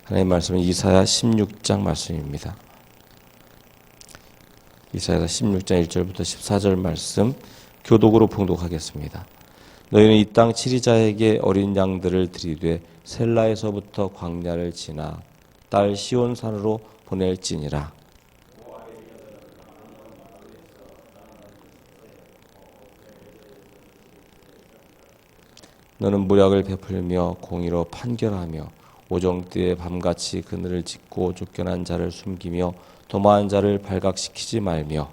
하나님 말씀은 이사야 16장 말씀입니다. 이사야 16장 1절부터 14절 말씀 교독으로 봉독하겠습니다. 너희는 이 땅 치리자에게 어린 양들을 드리되 셀라에서부터 광야를 지나 딸 시온산으로 보낼지니라. 너는 무력을 베풀며 공의로 판결하며 오정띠에 밤같이 그늘을 짓고 쫓겨난 자를 숨기며 도망한 자를 발각시키지 말며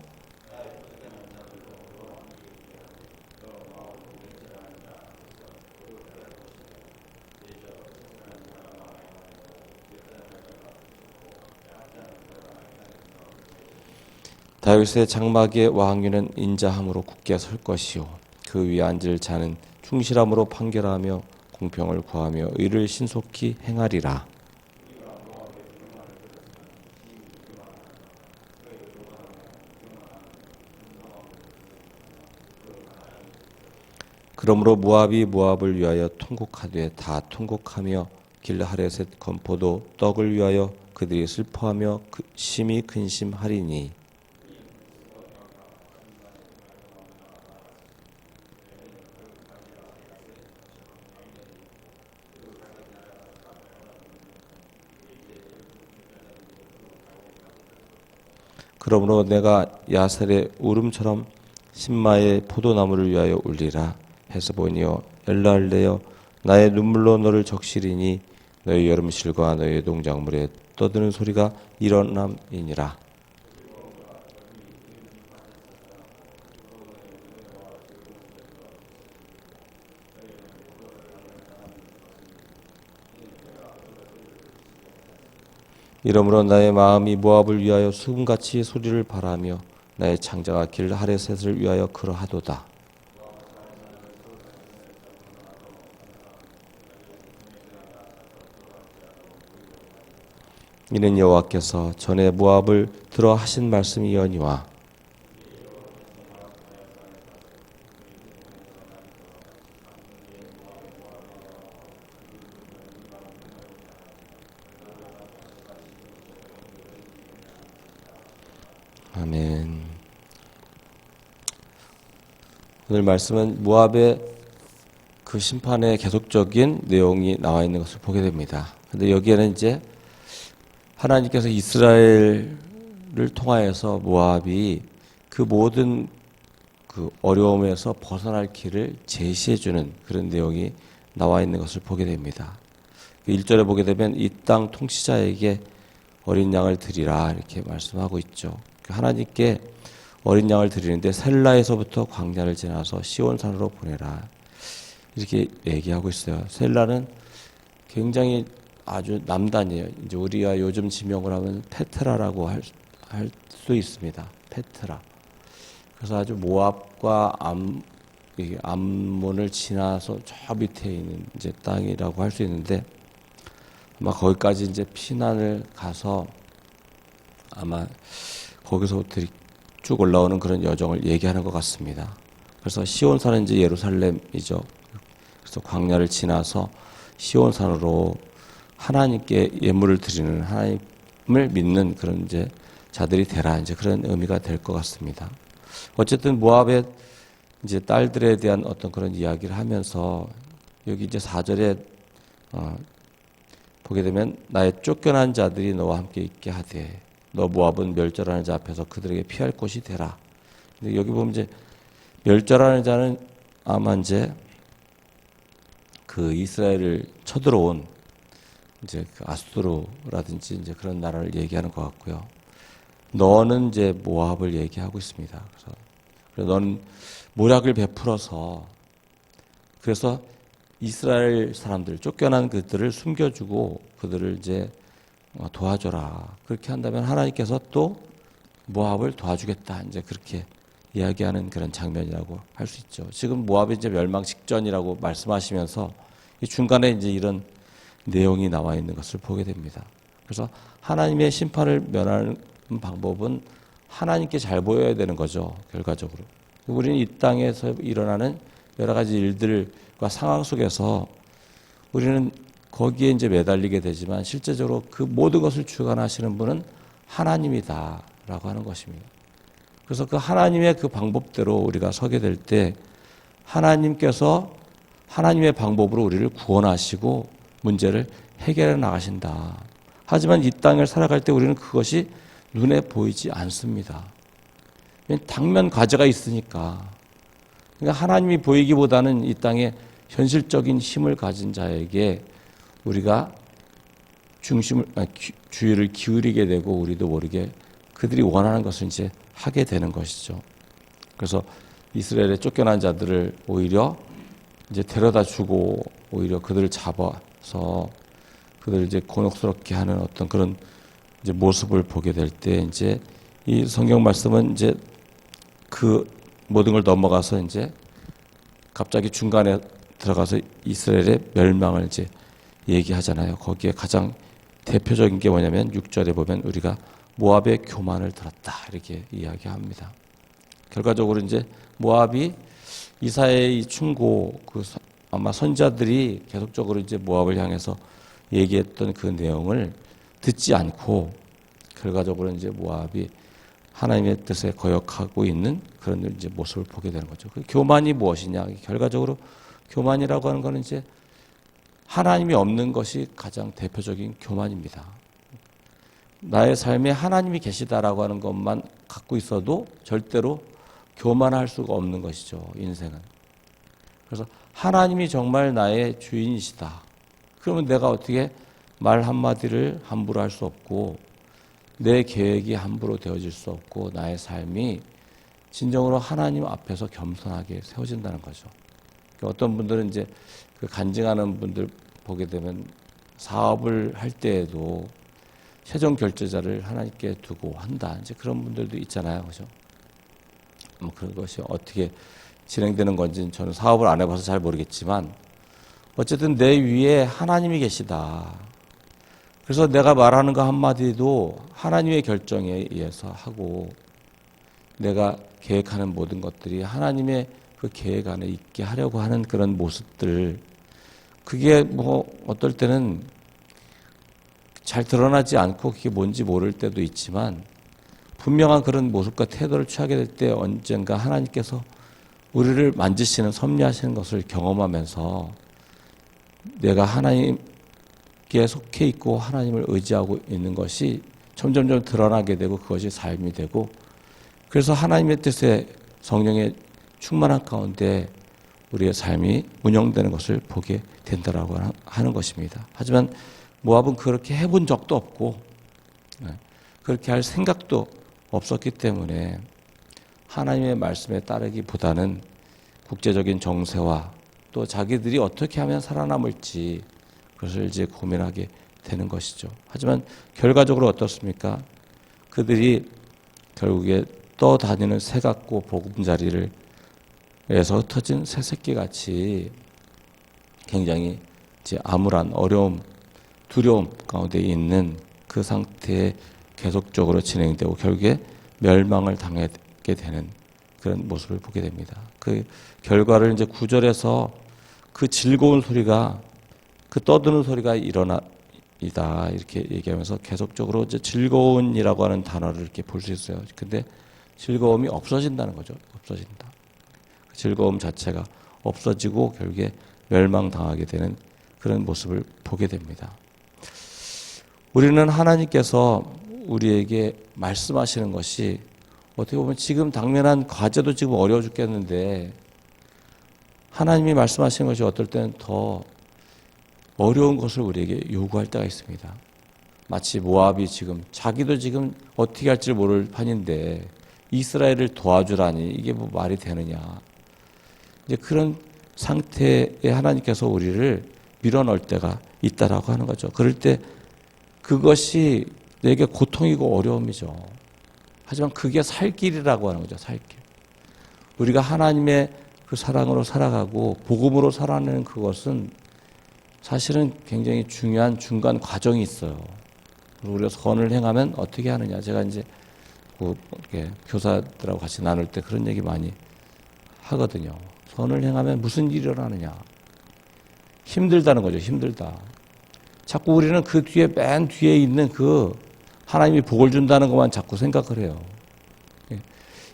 다윗의 장막의 왕위는 인자함으로 굳게 설 것이요 그 위에 앉을 자는 충실함으로 판결하며 공평을 구하며 의를 신속히 행하리라. 그러므로 모압이 모압을 위하여 통곡하되 다 통곡하며 길르하렛의 건포도 떡을 위하여 그들이 슬퍼하며 심히 근심하리니 그러므로 내가 야셀의 울음처럼 신마의 포도나무를 위하여 울리라. 헤스본이여 엘랄레여 나의 눈물로 너를 적시리니 너의 여름실과 너의 농작물에 떠드는 소리가 일어남이니라. 이러므로 나의 마음이 모압을 위하여 수금같이 소리를 바라며 나의 창자가 길하레셋을 위하여 그러하도다. 이는 여호와께서 전에 모압을 들어 하신 말씀이거니와 아멘. 오늘 말씀은 모압의 그 심판의 계속적인 내용이 나와 있는 것을 보게 됩니다. 근데 여기에는 이제 하나님께서 이스라엘을 통하여서 모압이 그 모든 그 어려움에서 벗어날 길을 제시해주는 그런 내용이 나와 있는 것을 보게 됩니다. 1절에 보게 되면 이 땅 통치자에게 어린 양을 드리라 이렇게 말씀하고 있죠. 하나님께 어린 양을 드리는데 셀라에서부터 광야를 지나서 시온산으로 보내라 이렇게 얘기하고 있어요. 셀라는 굉장히 아주 남단이에요. 이제 우리가 요즘 지명을 하면 페트라라고 할 수 있습니다. 페트라. 그래서 아주 모압과 암몬을 지나서 저 밑에 있는 이제 땅이라고 할 수 있는데 아마 거기까지 이제 피난을 가서 아마 거기서부터 쭉 올라오는 그런 여정을 얘기하는 것 같습니다. 그래서 시온산은 이제 예루살렘이죠. 그래서 광야를 지나서 시온산으로 하나님께 예물을 드리는 하나님을 믿는 그런 이제 자들이 되라 이제 그런 의미가 될 것 같습니다. 어쨌든 모압의 이제 딸들에 대한 어떤 그런 이야기를 하면서 여기 이제 4절에 보게 되면 나의 쫓겨난 자들이 너와 함께 있게 하되 너 모압은 멸절하는 자 앞에서 그들에게 피할 곳이 되라. 근데 여기 보면 이제 멸절하는 자는 아마 이제 그 이스라엘을 쳐들어온 이제 그 아수르라든지 이제 그런 나라를 얘기하는 것 같고요. 너는 이제 모압을 얘기하고 있습니다. 그래서 너는 모략을 베풀어서 그래서 이스라엘 사람들 쫓겨난 그들을 숨겨주고 그들을 이제 도와줘라. 그렇게 한다면 하나님께서 또 모압을 도와주겠다. 이제 그렇게 이야기하는 그런 장면이라고 할 수 있죠. 지금 모압이 이제 멸망 직전이라고 말씀하시면서 이 중간에 이제 이런 내용이 나와 있는 것을 보게 됩니다. 그래서 하나님의 심판을 면하는 방법은 하나님께 잘 보여야 되는 거죠. 결과적으로. 우리는 이 땅에서 일어나는 여러 가지 일들과 상황 속에서 우리는 거기에 이제 매달리게 되지만 실제적으로 그 모든 것을 주관하시는 분은 하나님이다라고 하는 것입니다. 그래서 그 하나님의 그 방법대로 우리가 서게 될 때 하나님께서 하나님의 방법으로 우리를 구원하시고 문제를 해결해 나가신다. 하지만 이 땅을 살아갈 때 우리는 그것이 눈에 보이지 않습니다. 당면 과제가 있으니까. 그러니까 하나님이 보이기보다는 이 땅에 현실적인 힘을 가진 자에게 우리가 주의를 기울이게 되고 우리도 모르게 그들이 원하는 것을 이제 하게 되는 것이죠. 그래서 이스라엘에 쫓겨난 자들을 오히려 이제 데려다 주고 오히려 그들을 잡아서 그들을 이제 곤혹스럽게 하는 어떤 그런 이제 모습을 보게 될 때 이제 이 성경 말씀은 이제 그 모든 걸 넘어가서 이제 갑자기 중간에 들어가서 이스라엘의 멸망을 이제 얘기하잖아요. 거기에 가장 대표적인 게 뭐냐면 6절에 보면 우리가 모압의 교만을 들었다 이렇게 이야기합니다. 결과적으로 이제 모압이 이사야의 이 충고 아마 선지자들이 계속적으로 이제 모압을 향해서 얘기했던 그 내용을 듣지 않고 결과적으로 이제 모압이 하나님의 뜻에 거역하고 있는 그런 이제 모습을 보게 되는 거죠. 그 교만이 무엇이냐? 결과적으로 교만이라고 하는 것은 이제 하나님이 없는 것이 가장 대표적인 교만입니다. 나의 삶에 하나님이 계시다라고 하는 것만 갖고 있어도 절대로 교만할 수가 없는 것이죠, 인생은. 그래서 하나님이 정말 나의 주인이시다. 그러면 내가 어떻게 말 한마디를 함부로 할 수 없고 내 계획이 함부로 되어질 수 없고 나의 삶이 진정으로 하나님 앞에서 겸손하게 세워진다는 거죠. 어떤 분들은 이제 그 간증하는 분들 보게 되면 사업을 할 때에도 최종 결제자를 하나님께 두고 한다. 이제 그런 분들도 있잖아요. 그죠? 뭐 그런 것이 어떻게 진행되는 건지는 저는 사업을 안 해봐서 잘 모르겠지만 어쨌든 내 위에 하나님이 계시다. 그래서 내가 말하는 거 한마디도 하나님의 결정에 의해서 하고 내가 계획하는 모든 것들이 하나님의 그 계획 안에 있게 하려고 하는 그런 모습들, 그게 뭐 어떨 때는 잘 드러나지 않고 그게 뭔지 모를 때도 있지만 분명한 그런 모습과 태도를 취하게 될 때 언젠가 하나님께서 우리를 만지시는, 섭리하시는 것을 경험하면서 내가 하나님께 속해 있고 하나님을 의지하고 있는 것이 점점점 드러나게 되고 그것이 삶이 되고, 그래서 하나님의 뜻에 성령의 충만한 가운데 우리의 삶이 운영되는 것을 보게 된다라고 하는 것입니다. 하지만 모압은 그렇게 해본 적도 없고 그렇게 할 생각도 없었기 때문에 하나님의 말씀에 따르기보다는 국제적인 정세와 또 자기들이 어떻게 하면 살아남을지 그것을 이제 고민하게 되는 것이죠. 하지만 결과적으로 어떻습니까? 그들이 결국에 떠다니는 새 같고 보금자리를 에서 흩어진 새새끼 같이 굉장히 이제 암울한 어려움, 두려움 가운데 있는 그 상태에 계속적으로 진행되고 결국에 멸망을 당하게 되는 그런 모습을 보게 됩니다. 그 결과를 이제 9절에서 그 즐거운 소리가, 그 떠드는 소리가 일어나이다 이렇게 얘기하면서 계속적으로 이제 즐거운이라고 하는 단어를 이렇게 볼 수 있어요. 근데 즐거움이 없어진다는 거죠. 없어진다. 즐거움 자체가 없어지고 결국에 멸망당하게 되는 그런 모습을 보게 됩니다. 우리는 하나님께서 우리에게 말씀하시는 것이 어떻게 보면 지금 당면한 과제도 지금 어려워 죽겠는데 하나님이 말씀하시는 것이 어떨 때는 더 어려운 것을 우리에게 요구할 때가 있습니다. 마치 모압이 지금 자기도 지금 어떻게 할지 모를 판인데 이스라엘을 도와주라니 이게 뭐 말이 되느냐. 이제 그런 상태에 하나님께서 우리를 밀어넣을 때가 있다라고 하는 거죠. 그럴 때 그것이 내게 고통이고 어려움이죠. 하지만 그게 살 길이라고 하는 거죠. 살 길. 우리가 하나님의 그 사랑으로 살아가고 복음으로 살아내는 그것은 사실은 굉장히 중요한 중간 과정이 있어요. 우리가 선을 행하면 어떻게 하느냐. 제가 이제 교사들하고 같이 나눌 때 그런 얘기 많이 하거든요. 선을 행하면 무슨 일이 일어나느냐. 힘들다는 거죠. 힘들다. 자꾸 우리는 그 뒤에 맨 뒤에 있는 그 하나님이 복을 준다는 것만 자꾸 생각을 해요.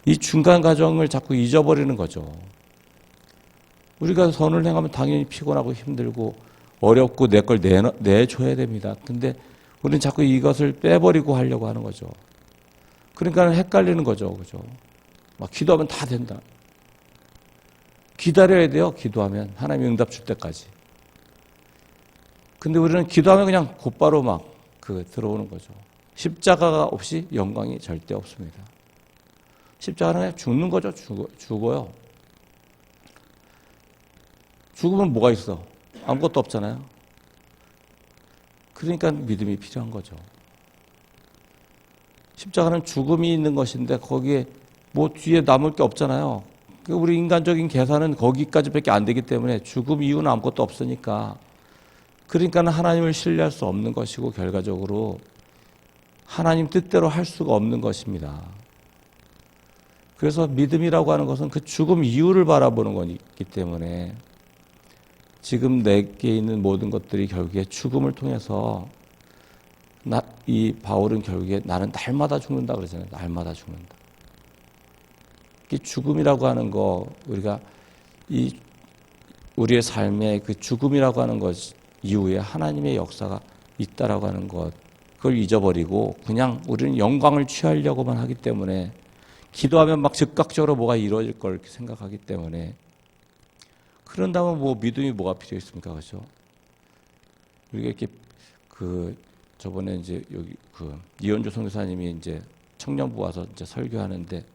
이 중간 과정을 자꾸 잊어버리는 거죠. 우리가 선을 행하면 당연히 피곤하고 힘들고 어렵고 내 걸 내줘야 됩니다. 근데 우리는 자꾸 이것을 빼버리고 하려고 하는 거죠. 그러니까 헷갈리는 거죠. 그죠? 막 기도하면 다 된다. 기다려야 돼요. 기도하면. 하나님이 응답 줄 때까지. 근데 우리는 기도하면 그냥 곧바로 막 들어오는 거죠. 십자가가 없이 영광이 절대 없습니다. 십자가는 그냥 죽는 거죠. 죽어요. 죽으면 뭐가 있어? 아무것도 없잖아요. 그러니까 믿음이 필요한 거죠. 십자가는 죽음이 있는 것인데 거기에 뭐 뒤에 남을 게 없잖아요. 우리 인간적인 계산은 거기까지밖에 안 되기 때문에 죽음 이유는 아무것도 없으니까 그러니까 하나님을 신뢰할 수 없는 것이고 결과적으로 하나님 뜻대로 할 수가 없는 것입니다. 그래서 믿음이라고 하는 것은 그 죽음 이유를 바라보는 거기 때문에 지금 내게 있는 모든 것들이 결국에 죽음을 통해서 이 바울은 결국에 나는 날마다 죽는다 그러잖아요. 날마다 죽는다. 이 죽음이라고 하는 거 우리가 우리의 삶에 그 죽음이라고 하는 것 이후에 하나님의 역사가 있다라고 하는 것 그걸 잊어버리고 그냥 우리는 영광을 취하려고만 하기 때문에 기도하면 막 즉각적으로 뭐가 이루어질 걸 이렇게 생각하기 때문에 그런다면 뭐 믿음이 뭐가 필요했습니까? 그렇죠? 우리가 이렇게 저번에 이제 여기 이현주 선교사님이 이제 청년부 와서 이제 설교하는데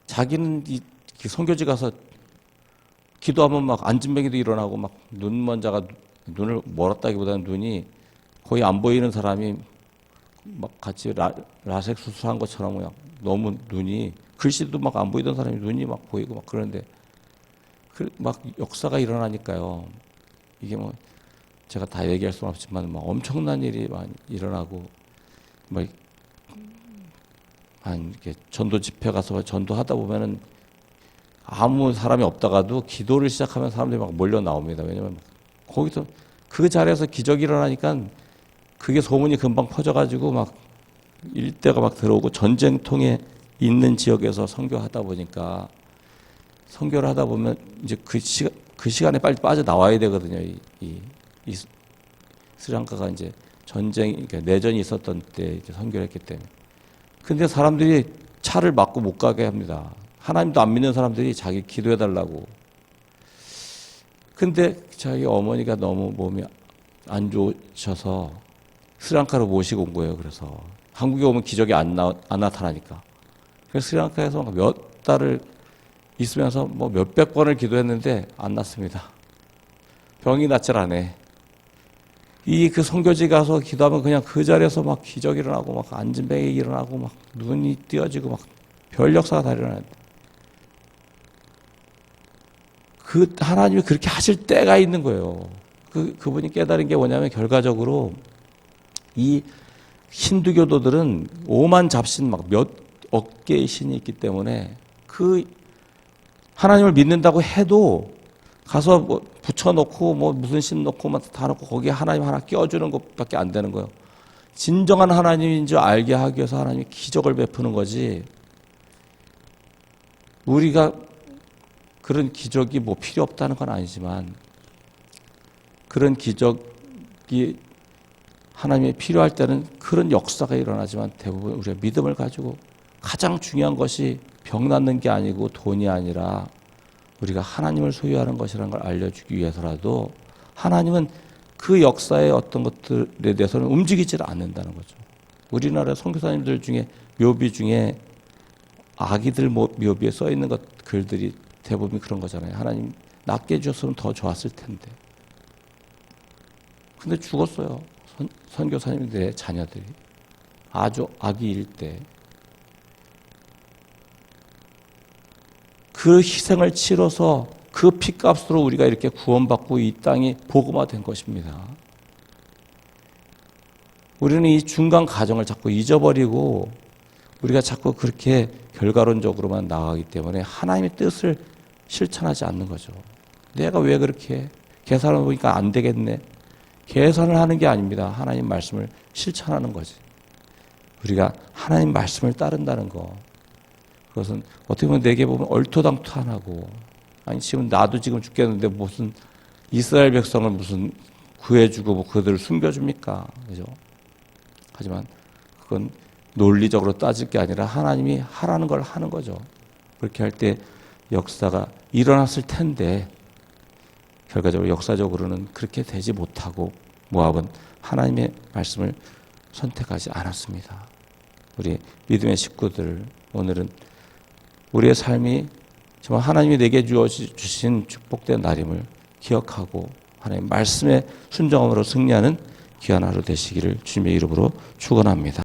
자기는 선교지 가서 기도하면 막 안진뱅이도 일어나고 막 눈먼자가 눈을 멀었다기보다는 눈이 거의 안 보이는 사람이 막 같이 라섹 수술한 것처럼 그냥 너무 눈이 글씨도 막 안 보이던 사람이 눈이 막 보이고 막 그러는데 막 역사가 일어나니까요. 이게 뭐 제가 다 얘기할 수는 없지만 막 엄청난 일이 많이 일어나고 뭐 이렇게 전도 집회 가서 전도하다 보면은 아무 사람이 없다가도 기도를 시작하면 사람들이 막 몰려 나옵니다. 왜냐면 거기서 그 자리에서 기적이 일어나니까 그게 소문이 금방 퍼져가지고 막 일대가 막 들어오고 전쟁통에 있는 지역에서 선교하다 보니까 선교를 하다 보면 이제 그 시간에 빨리 빠져 나와야 되거든요. 이 스리랑카가 이제 그러니까 내전이 있었던 때 이제 선교를 했기 때문에. 근데 사람들이 차를 막고 못 가게 합니다. 하나님도 안 믿는 사람들이 자기 기도해달라고. 근데 자기 어머니가 너무 몸이 안 좋으셔서 스리랑카로 모시고 온 거예요. 그래서 한국에 오면 기적이 안 나타나니까. 그래서 스리랑카에서 몇 달을 있으면서 뭐 몇백 번을 기도했는데 안 낫습니다. 병이 낫질 않네. 그 선교지 가서 기도하면 그냥 그 자리에서 막 기적이 일어나고 막 안진뱅이 일어나고 막 눈이 띄어지고 막 별 역사가 다 일어나는데 하나님이 그렇게 하실 때가 있는 거예요. 그분이 깨달은 게 뭐냐면 결과적으로 이 힌두교도들은 오만 잡신 막 몇억 개의 신이 있기 때문에 하나님을 믿는다고 해도 가서 뭐 붙여놓고 뭐 무슨 신 놓고 막 다 놓고 거기에 하나님 하나 끼워주는 것밖에 안 되는 거예요. 진정한 하나님인 줄 알게 하기 위해서 하나님이 기적을 베푸는 거지. 우리가 그런 기적이 뭐 필요 없다는 건 아니지만 그런 기적이 하나님이 필요할 때는 그런 역사가 일어나지만 대부분 우리가 믿음을 가지고 가장 중요한 것이 병 낫는 게 아니고 돈이 아니라 우리가 하나님을 소유하는 것이라는 걸 알려주기 위해서라도 하나님은 그 역사의 어떤 것들에 대해서는 움직이질 않는다는 거죠. 우리나라 선교사님들 중에 묘비 중에 아기들 묘비에 써 있는 글들이 대부분 그런 거잖아요. 하나님 낫게 해주셨으면 더 좋았을 텐데. 근데 죽었어요. 선교사님들의 자녀들이. 아주 아기일 때. 그 희생을 치러서 그 피값으로 우리가 이렇게 구원받고 이 땅이 복음화된 것입니다. 우리는 이 중간 과정을 자꾸 잊어버리고 우리가 자꾸 그렇게 결과론적으로만 나가기 때문에 하나님의 뜻을 실천하지 않는 거죠. 내가 왜 그렇게 해? 계산을 보니까 안 되겠네. 개선을 하는 게 아닙니다. 하나님 말씀을 실천하는 거지. 우리가 하나님 말씀을 따른다는 거. 그것은 어떻게 보면 내게 보면 얼토당토하고, 아니 지금 나도 지금 죽겠는데 무슨 이스라엘 백성을 무슨 구해주고 뭐 그들을 숨겨줍니까? 그죠? 하지만 그건 논리적으로 따질 게 아니라 하나님이 하라는 걸 하는 거죠. 그렇게 할 때 역사가 일어났을 텐데 결과적으로 역사적으로는 그렇게 되지 못하고 모압은 하나님의 말씀을 선택하지 않았습니다. 우리 믿음의 식구들, 오늘은 우리의 삶이 정말 하나님이 내게 주신 축복된 날임을 기억하고 하나님 말씀의 순종함으로 승리하는 귀한 하루 되시기를 주님의 이름으로 축원합니다.